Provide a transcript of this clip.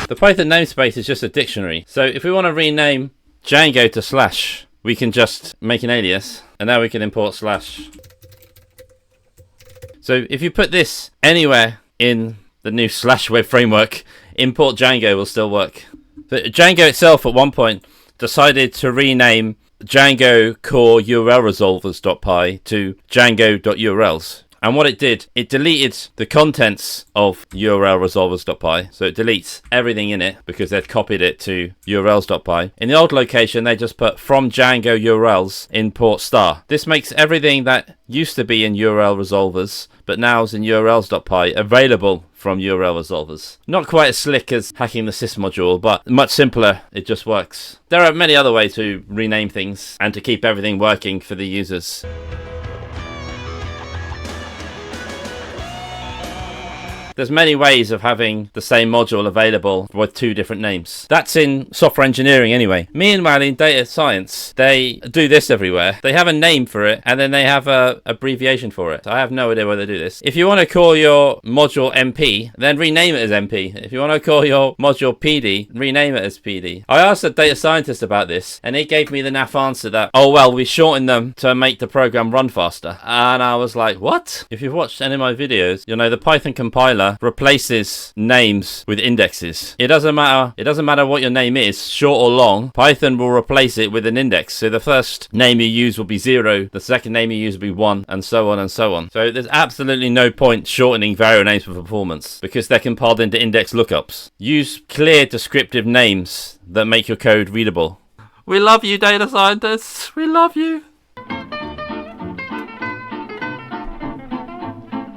The Python namespace is just a dictionary. So if we want to rename Django to slash, we can just make an alias, and now we can import slash. So if you put this anywhere in the new slash web framework, import Django will still work. But Django itself at one point decided to rename Django core URL resolvers.py to Django.urls. And what it did, it deleted the contents of URL resolvers.py. So it deletes everything in it because they'd copied it to urls.py. In the old location, they just put from Django URLs import star. This makes everything that used to be in URL resolvers, but now is in urls.py, available from URL resolvers. Not quite as slick as hacking the sys module, but much simpler. It just works. There are many other ways to rename things and to keep everything working for the users. There's many ways of having the same module available with two different names. That's in software engineering anyway. Meanwhile, in data science, they do this everywhere. They have a name for it, and then they have a abbreviation for it. I have no idea why they do this. If you want to call your module MP, then rename it as MP. If you want to call your module PD, rename it as PD. I asked a data scientist about this, and he gave me the naff answer that, oh well, we shortened them to make the program run faster. And I was like, what? If you've watched any of my videos, you'll know the Python compiler replaces names with indexes. It doesn't matter what your name is, short or long, Python will replace it with an index. So the first name you use will be 0, the second name you use will be 1, and so on and so on. So there's absolutely no point shortening variable names for performance because they're compiled into index lookups. Use clear descriptive names that make your code readable. We love you, data scientists. We love you.